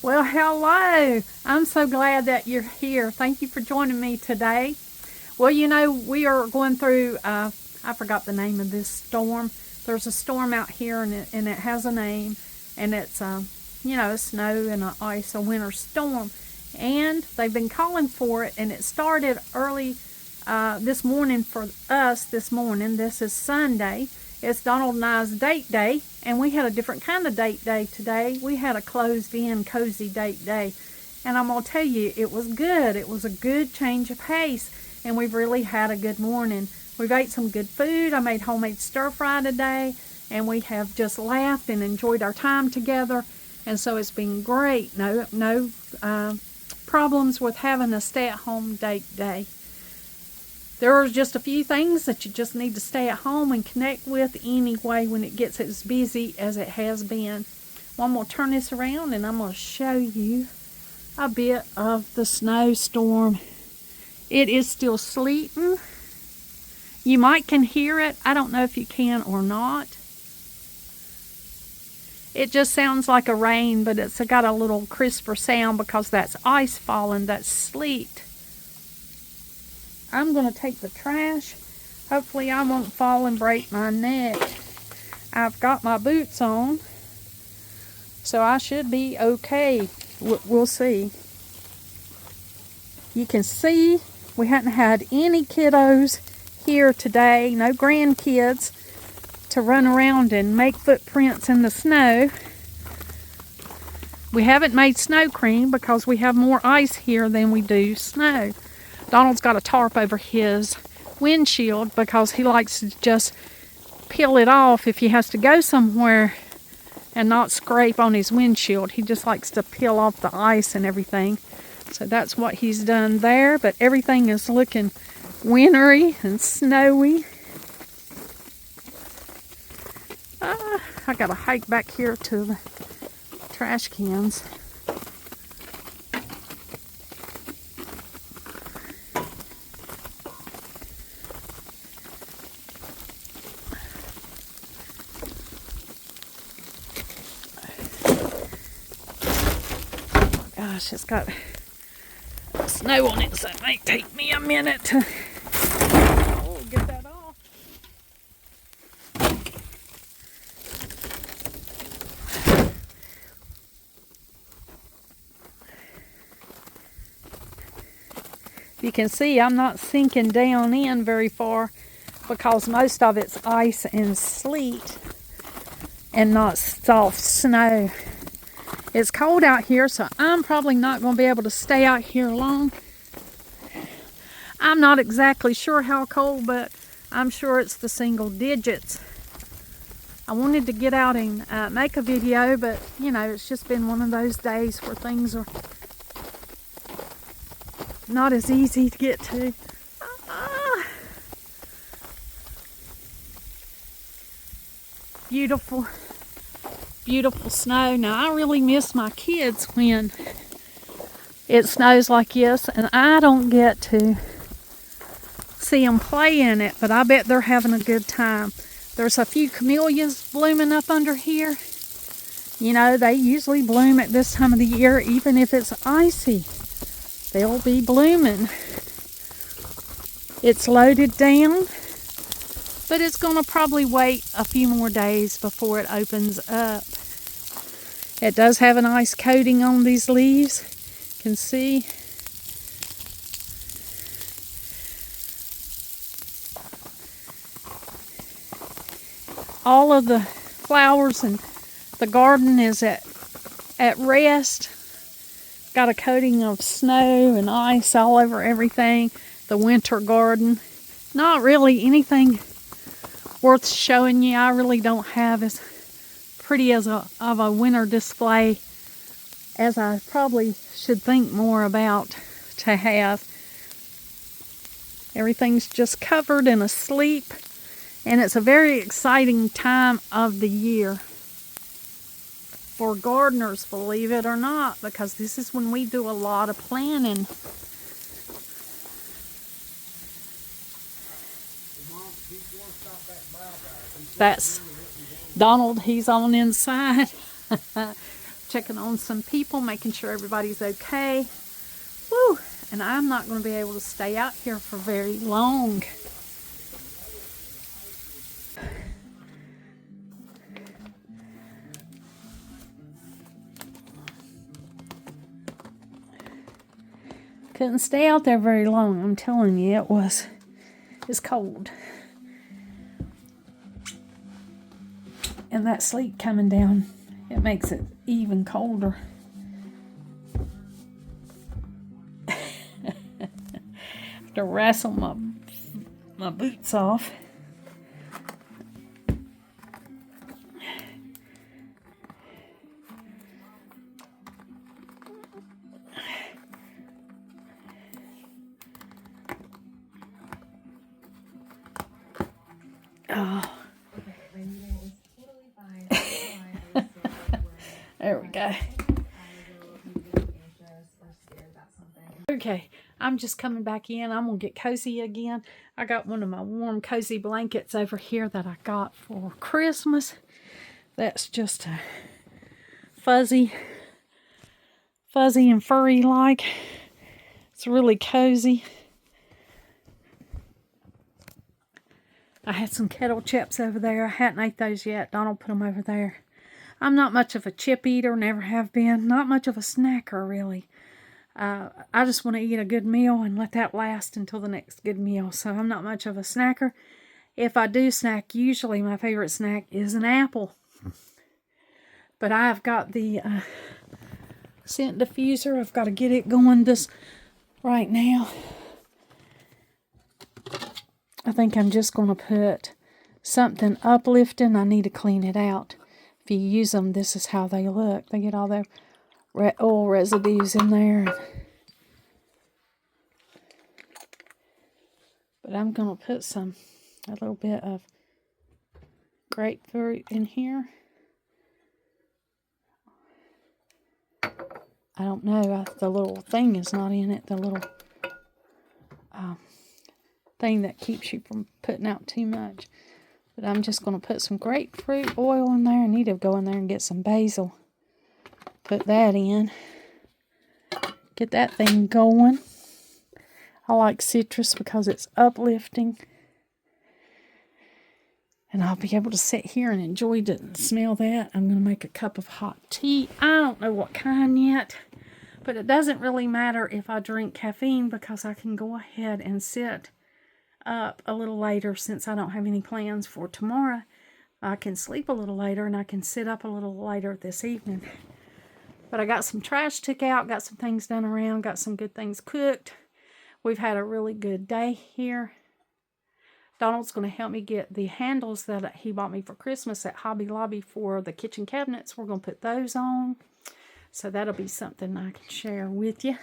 Well, hello. I'm so glad that you're here. Thank you for joining me today. Well, we are going through, I forgot the name of this storm. There's a storm out here, and it has a name, and it's, a snow and ice, a winter storm. And they've been calling for it, and it started early this morning for us this morning. This is Sunday. It's Donald and I's date day, and we had a different kind of date day today. We had a closed-in, cozy date day, and I'm going to tell you, it was good. It was a good change of pace, and we've really had a good morning. We've ate some good food. I made homemade stir-fry today, and we have just laughed and enjoyed our time together, and so it's been great. No problems with having a stay-at-home date day. There are just a few things that you just need to stay at home and connect with anyway when it gets as busy as it has been. Well, I'm going to turn this around and I'm going to show you a bit of the snowstorm. It is still sleeting. You might can hear it. I don't know if you can or not. It just sounds like a rain, but it's got a little crisper sound because that's ice falling, that's sleet. I'm going to take the trash. Hopefully I won't fall and break my neck. I've got my boots on, so I should be okay. We'll see. You can see we hadn't had any kiddos here today, no grandkids to run around and make footprints in the snow. We haven't made snow cream because we have more ice here than we do snow. Donald's got a tarp over his windshield because he likes to just peel it off if he has to go somewhere and not scrape on his windshield. He just likes to peel off the ice and everything. So that's what he's done there, but everything is looking wintry and snowy. I gotta hike back here to the trash cans. Gosh, it's got snow on it, so it might take me a minute to get that off. You can see I'm not sinking down in very far because most of it's ice and sleet and not soft snow. It's cold out here, so I'm probably not going to be able to stay out here long. I'm not exactly sure how cold, but I'm sure it's the single digits. I wanted to get out and make a video, but it's just been one of those days where things are not as easy to get to. Beautiful. Beautiful snow. Now, I really miss my kids when it snows like this, and I don't get to see them play in it, but I bet they're having a good time. There's a few camellias blooming up under here. They usually bloom at this time of the year, even if it's icy. They'll be blooming. It's loaded down, but it's going to probably wait a few more days before it opens up. It does have an ice coating on these leaves. You can see. All of the flowers and the garden is at rest. Got a coating of snow and ice all over everything. The winter garden. Not really anything worth showing you. I really don't have as pretty of a winter display as I probably should think more about to have. Everything's just covered in a sleep, and it's a very exciting time of the year for gardeners, believe it or not, because this is when we do a lot of planning. That's Donald, he's on inside. checking on some people, making sure everybody's okay. Woo! And I'm not going to be able to stay out here for very long. Couldn't stay out there very long. I'm telling you, it's cold. And that sleet coming down, it makes it even colder. I have to wrestle my boots off. Oh. There we go. Okay, I'm just coming back in. I'm going to get cozy again. I got one of my warm, cozy blankets over here that I got for Christmas. That's just a fuzzy and furry like. It's really cozy. I had some kettle chips over there. I hadn't ate those yet. Donald put them over there. I'm not much of a chip eater, never have been. Not much of a snacker, really. I just want to eat a good meal and let that last until the next good meal. So I'm not much of a snacker. If I do snack, usually my favorite snack is an apple. But I've got the scent diffuser. I've got to get it going this right now. I think I'm just going to put something uplifting. I need to clean it out. If you use them, this is how they look. They get all the oil residues in there. But I'm going to put a little bit of grapefruit in here. I don't know. The little thing is not in it. The little thing that keeps you from putting out too much. But I'm just going to put some grapefruit oil in there. I need to go in there and get some basil. Put that in. Get that thing going. I like citrus because it's uplifting. And I'll be able to sit here and enjoy it and smell that. I'm going to make a cup of hot tea. I don't know what kind yet. But it doesn't really matter if I drink caffeine because I can go ahead and sit up a little later since I don't have any plans for tomorrow. I can sleep a little later and I can sit up a little later this evening. But I got some trash took out, got some things done around, got some good things cooked. We've had a really good day here. Donald's going to help me get the handles that he bought me for Christmas at Hobby Lobby for the kitchen cabinets. We're going to put those on. So that'll be something I can share with you.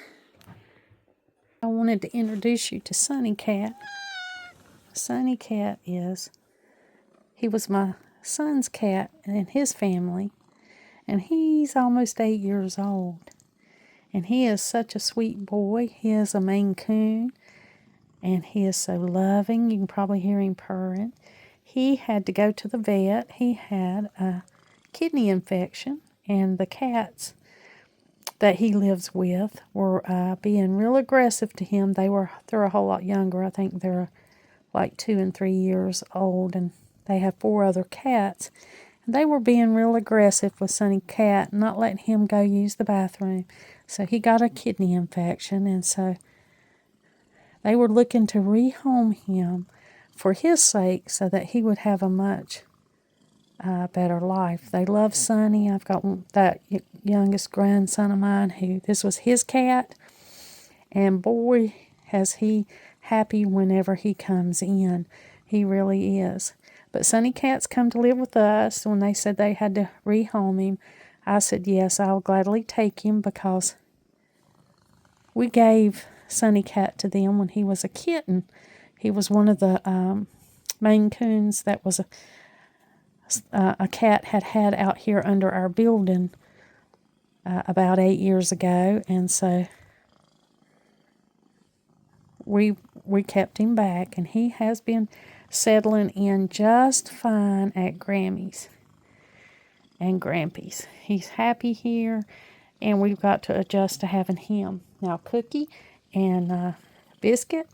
I wanted to introduce you to Sunny Cat. Sunny Cat he was my son's cat and his family. And he's almost 8 years old. And he is such a sweet boy. He is a Maine Coon. And he is so loving. You can probably hear him purring. He had to go to the vet. He had a kidney infection. And the cats that he lives with were being real aggressive to him. They're a whole lot younger. I think they're like 2 and 3 years old. And they have 4 other cats. And they were being real aggressive with Sunny Cat, not letting him go use the bathroom. So he got a kidney infection. And so they were looking to rehome him for his sake so that he would have a much better life. They love Sunny. I've got that youngest grandson of mine this was his cat. And boy, has he happy whenever he comes in. He really is. But Sunny Cat's come to live with us. When they said they had to rehome him, I said, yes, I'll gladly take him because we gave Sunny Cat to them when he was a kitten. He was one of the Maine Coons that was a cat had out here under our building about 8 years ago. And so we kept him back, and he has been settling in just fine at Grammy's. and Grampy's. He's happy here, and we've got to adjust to having him. Now Cookie and Biscuit,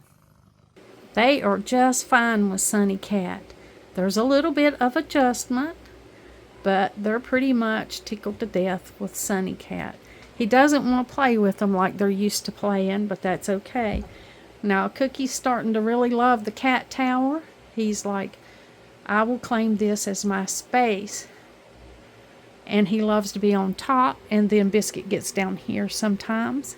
they are just fine with Sunny Cat. There's a little bit of adjustment, but they're pretty much tickled to death with Sunny Cat. He doesn't want to play with them like they're used to playing, but that's okay. Now Cookie's starting to really love the cat tower. He's like, I will claim this as my space. And he loves to be on top, and then Biscuit gets down here sometimes.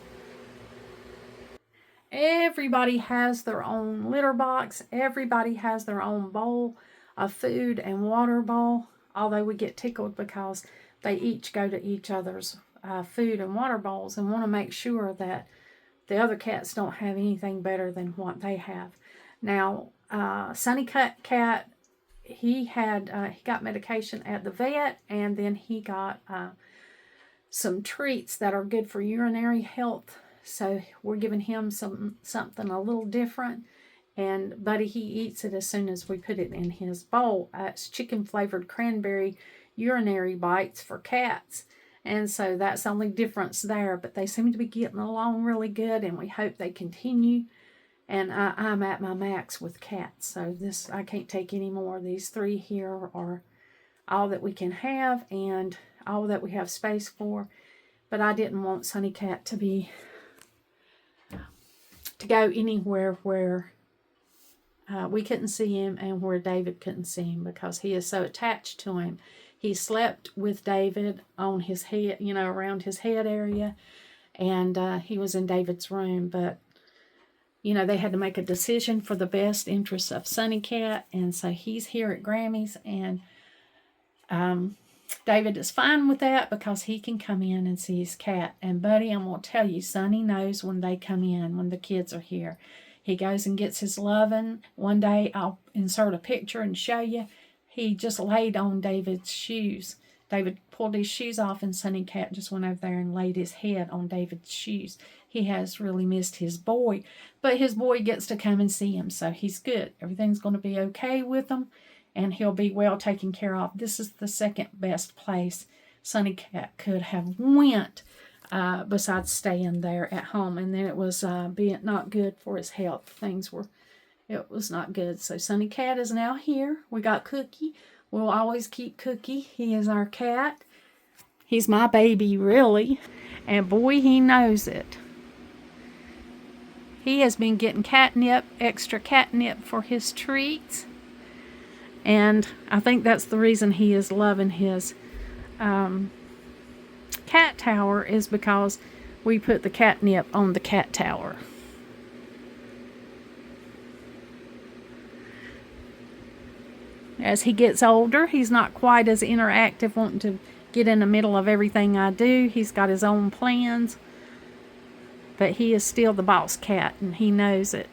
Everybody has their own litter box. Everybody has their own bowl, a food and water bowl. Although we get tickled because they each go to each other's food and water bowls and want to make sure that the other cats don't have anything better than what they have. Now, Sunny Cat, he got medication at the vet, and then he got some treats that are good for urinary health. So we're giving him something a little different. And Buddy, he eats it as soon as we put it in his bowl. It's chicken-flavored cranberry urinary bites for cats. And so that's the only difference there. But they seem to be getting along really good, and we hope they continue. And I'm at my max with cats. So I can't take any more. These 3 here are all that we can have and all that we have space for. But I didn't want Sunny Cat to go anywhere where we couldn't see him and where David couldn't see him, because he is so attached to him. He slept with David on his head, around his head area, and he was in David's room. But, they had to make a decision for the best interest of Sunny Cat, and so he's here at Grammy's, and David is fine with that because he can come in and see his cat. And Buddy, I'm going to tell you, Sunny knows when they come in, when the kids are here. He goes and gets his loving. One day I'll insert a picture and show you. He just laid on David's shoes. David pulled his shoes off, and Sunny Cat just went over there and laid his head on David's shoes. He has really missed his boy, but his boy gets to come and see him, so he's good. Everything's going to be okay with him, and he'll be well taken care of. This is the second best place Sunny Cat could have went besides staying there at home. And then it was being not good for his health. It was not good. So Sunny Cat is now here. We got Cookie. We'll always keep Cookie. He is our cat. He's my baby, really. And boy, he knows it. He has been getting catnip, extra catnip for his treats. And I think that's the reason he is loving his cat tower, is because we put the catnip on the cat tower. As he gets older, he's not quite as interactive, wanting to get in the middle of everything I do. He's got his own plans. But he is still the boss cat, and he knows it.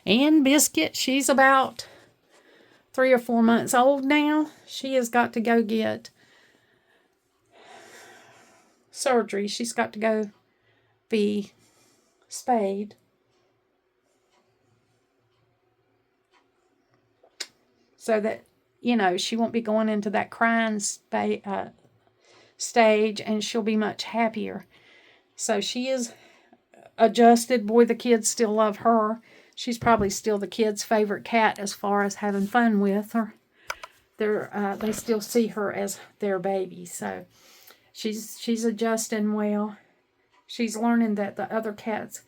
And Biscuit, she's about 3 or 4 months old now. She has got to go get surgery. She's got to go be spayed. So that, she won't be going into that crying stage, and she'll be much happier. So she is adjusted. Boy, the kids still love her. She's probably still the kids' favorite cat as far as having fun with her. They still see her as their baby. So she's adjusting well. She's learning that the other cats,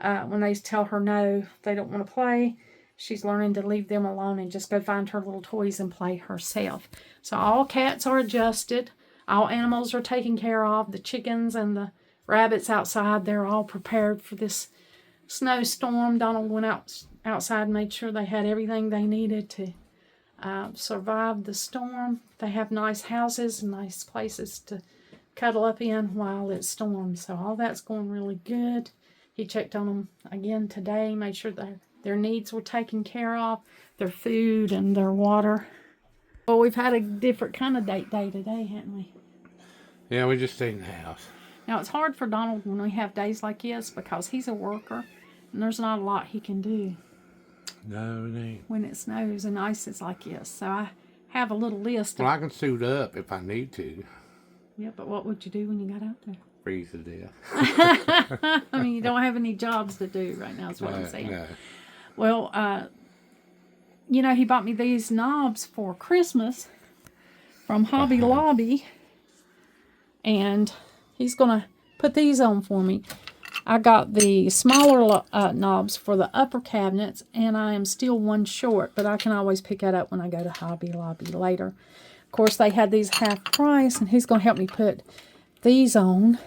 when they tell her no, they don't want to play, she's learning to leave them alone and just go find her little toys and play herself. So all cats are adjusted. All animals are taken care of. The chickens and the rabbits outside, they're all prepared for this snowstorm. Donald went outside and made sure they had everything they needed to survive the storm. They have nice houses and nice places to cuddle up in while it storms. So all that's going really good. He checked on them again today, made sure their needs were taken care of, their food and their water. Well, we've had a different kind of date day today, haven't we? Yeah, we just stayed in the house. Now, it's hard for Donald when we have days like this because he's a worker and there's not a lot he can do. No, it ain't. When it snows and ices like this. So I have a little list of... Well, I can suit up if I need to. Yeah, but what would you do when you got out there? Freeze to death. I mean, you don't have any jobs to do right now, is what I'm saying. No. Well, you know, he bought me these knobs for Christmas from Hobby Lobby. And he's going to put these on for me. I got the smaller knobs for the upper cabinets, and I am still one short, but I can always pick that up when I go to Hobby Lobby later. Of course, they had these half price, and he's going to help me put these on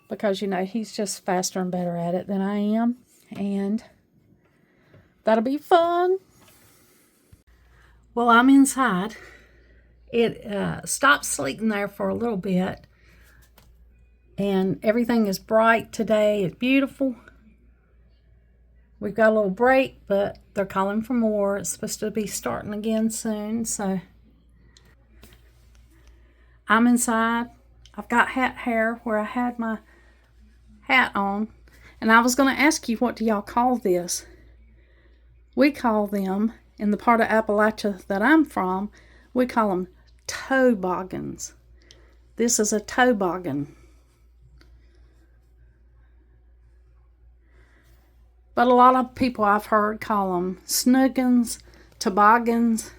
because, you know, he's just faster and better at it than I am, and that'll be fun. Well, I'm inside. It stopped sleeting there for a little bit, and everything is bright today. It's beautiful. We've got a little break, but they're calling for more. It's supposed to be starting again soon, so I'm inside. I've got hat hair where I had my hat on, and I was going to ask you, what do y'all call this? We call them, in the part of Appalachia that I'm from, we call them toboggans. This is a toboggan. But a lot of people I've heard call them snoogans, toboggans,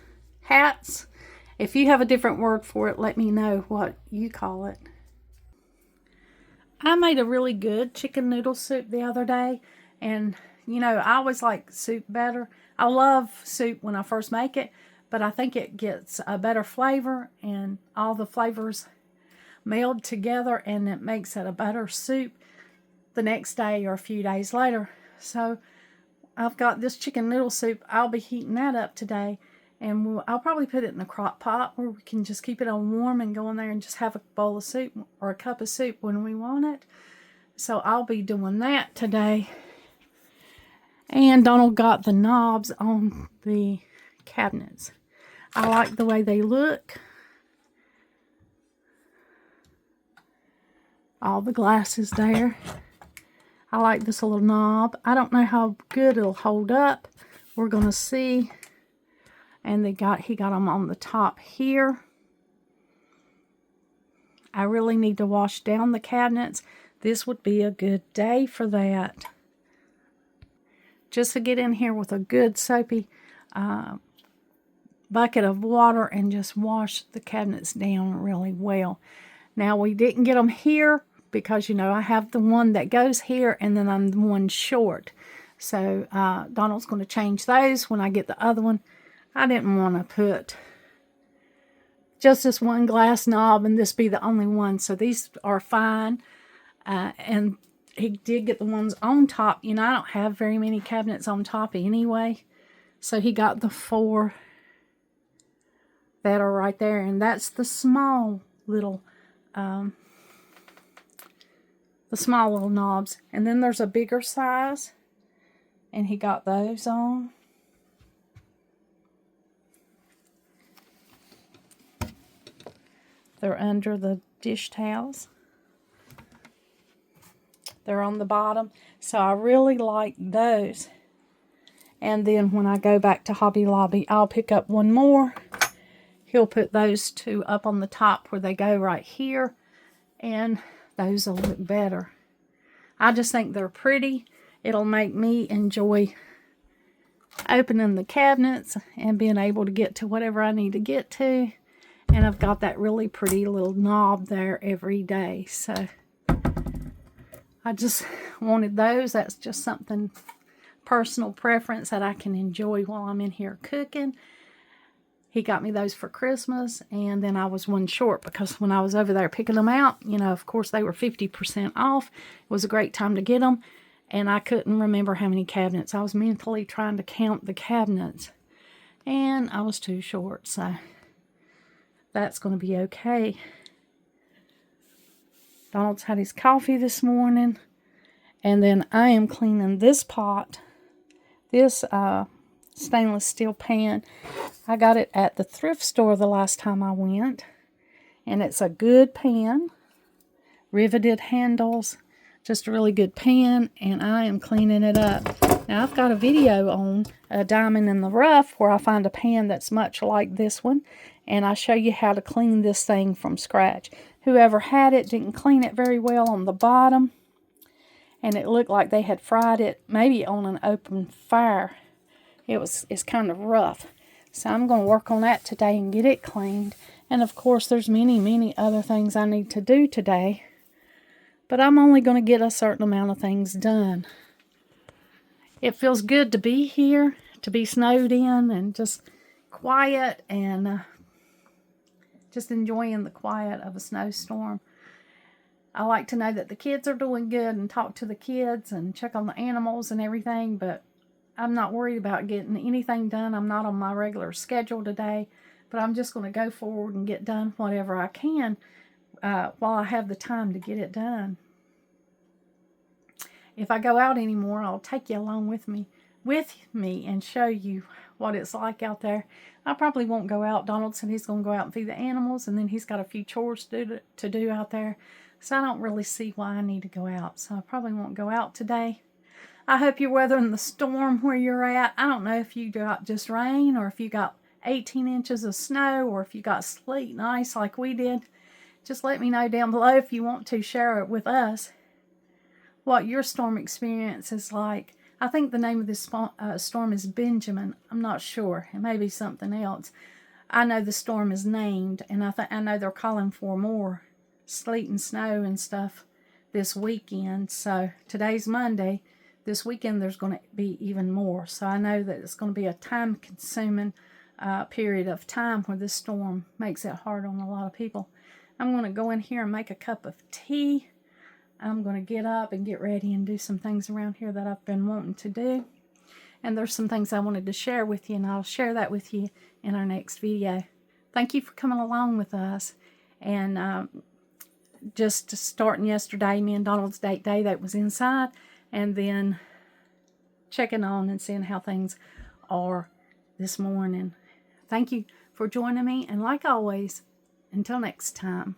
hats. If you have a different word for it, let me know what you call it. I made a really good chicken noodle soup the other day, and you know, I always like soup better. I love soup when I first make it, but I think it gets a better flavor, and all the flavors meld together, and it makes it a better soup the next day or a few days later. So I've got this chicken noodle soup. I'll be heating that up today, and I'll probably put it in a crock pot where we can just keep it on warm and go in there and just have a bowl of soup or a cup of soup when we want it. So I'll be doing that today. And Donald got the knobs on the cabinets. I like the way they look. All the glass is there. I like this little knob. I don't know how good it'll hold up. We're going to see. And he got them on the top here. I really need to wash down the cabinets. This would be a good day for that. Just to get in here with a good soapy bucket of water and just wash the cabinets down really well. Now, we didn't get them here because, you know, I have the one that goes here and then I'm the one short. So Donald's going to change those when I get the other one. I didn't want to put just this one glass knob and this be the only one. So these are fine. And he did get the ones on top. You know, I don't have very many cabinets on top anyway. So he got the 4 that are right there. And that's the small little knobs. And then there's a bigger size. And he got those on. They're under the dish towels. They're on the bottom. So I really like those. And then when I go back to Hobby Lobby, I'll pick up one more. He'll put those 2 up on the top where they go right here. And those will look better. I just think they're pretty. It'll make me enjoy opening the cabinets and being able to get to whatever I need to get to. And I've got that really pretty little knob there every day. So I just wanted those. That's just something personal preference that I can enjoy while I'm in here cooking. He got me those for Christmas, and then I was one short because when I was over there picking them out, you know, of course they were 50% off. It was a great time to get them, and I couldn't remember how many cabinets. I was mentally trying to count the cabinets, and I was too short, so that's going to be okay. Donald's had his coffee this morning. And then I am cleaning this pot. This stainless steel pan. I got it at the thrift store the last time I went. And it's a good pan. Riveted handles. Just a really good pan. And I am cleaning it up. Now I've got a video on a diamond in the rough where I find a pan that's much like this one, and I show you how to clean this thing from scratch. Whoever had it didn't clean it very well on the bottom, and it looked like they had fried it maybe on an open fire. It's kind of rough. So I'm going to work on that today and get it cleaned. And of course there's many other things I need to do today. But I'm only going to get a certain amount of things done. It feels good to be here, to be snowed in and just quiet and just enjoying the quiet of a snowstorm. I like to know that the kids are doing good and talk to the kids and check on the animals and everything, but I'm not worried about getting anything done. I'm not on my regular schedule today, but I'm just going to go forward and get done whatever I can while I have the time to get it done. If I go out anymore, I'll take you along with me and show you what it's like out there. I probably won't go out. Donald said he's going to go out and feed the animals, and then he's got a few chores to do out there. So I don't really see why I need to go out. So I probably won't go out today. I hope you're weathering the storm where you're at. I don't know if you got just rain or if you got 18 inches of snow or if you got sleet and ice like we did. Just let me know down below if you want to share it with us what your storm experience is like. I think the name of this storm is Benjamin. I'm not sure. It may be something else. I know the storm is named, and I know they're calling for more sleet and snow and stuff this weekend. So today's Monday. This weekend there's going to be even more. So I know that it's going to be a time-consuming period of time where this storm makes it hard on a lot of people. I'm going to go in here and make a cup of tea. I'm going to get up and get ready and do some things around here that I've been wanting to do. And there's some things I wanted to share with you, and I'll share that with you in our next video. Thank you for coming along with us. And just starting yesterday, me and Donald's date day that was inside, and then checking on and seeing how things are this morning. Thank you for joining me, and like always, until next time.